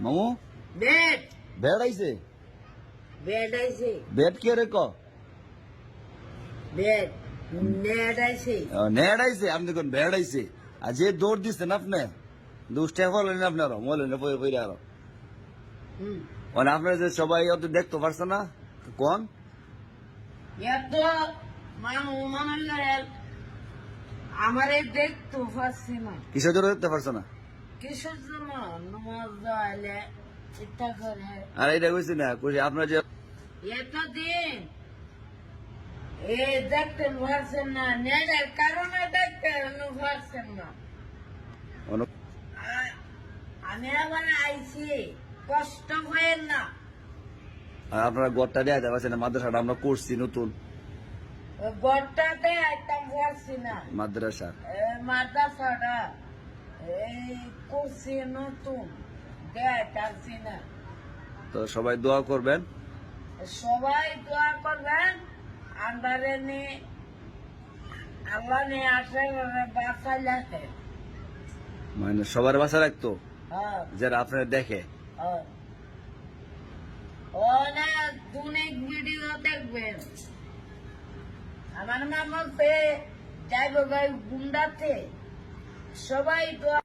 মামু বেড আইছে বেড কে রে ক নেট আইছে আপনি কোন বেড আইছে আর যে দৌড় দিচ্ছেন আপনি দুষ্টা হলেন আপনার মলেন পইরা আরো মানে আপনার যে সবাই অত দেখতে পারছে না কোন আমারে দেখতে পাচ্ছি না কিসের জন্য দেখতে পারছে না কিসের জন্য নামাজ যাইলে চিন্তা করে আর এটা কইছি না কইছি আপনার যে এতদিন দেখতে পারছেন না নেটের কারণে দেখতে পারছেন না আমি আবার আইছি কষ্ট হয়ে না আপনারা গড়টা দেখাতে পারছেন না মাদ্রাসাটা আমরা করছি নতুন গড়টাতে আইতাম পারছি না মাদ্রাসা মাদ্রাসাটা এই করছি নতুন দেখাচ্ছি না তো সবাই দোয়া করবেন সবাই দোয়া করবেন আন্দারে নিয়ে আল্লাহ নিয়ে আসে বাসায় লাগে মানে সবার বাসা রাখতো হ্যাঁ যারা আপনারা দেখে অনেক দুনিক ভিডিও দেখবেন আমার মা বলতে যাইব ভাই গুন্ডাতে সবাই দোয়া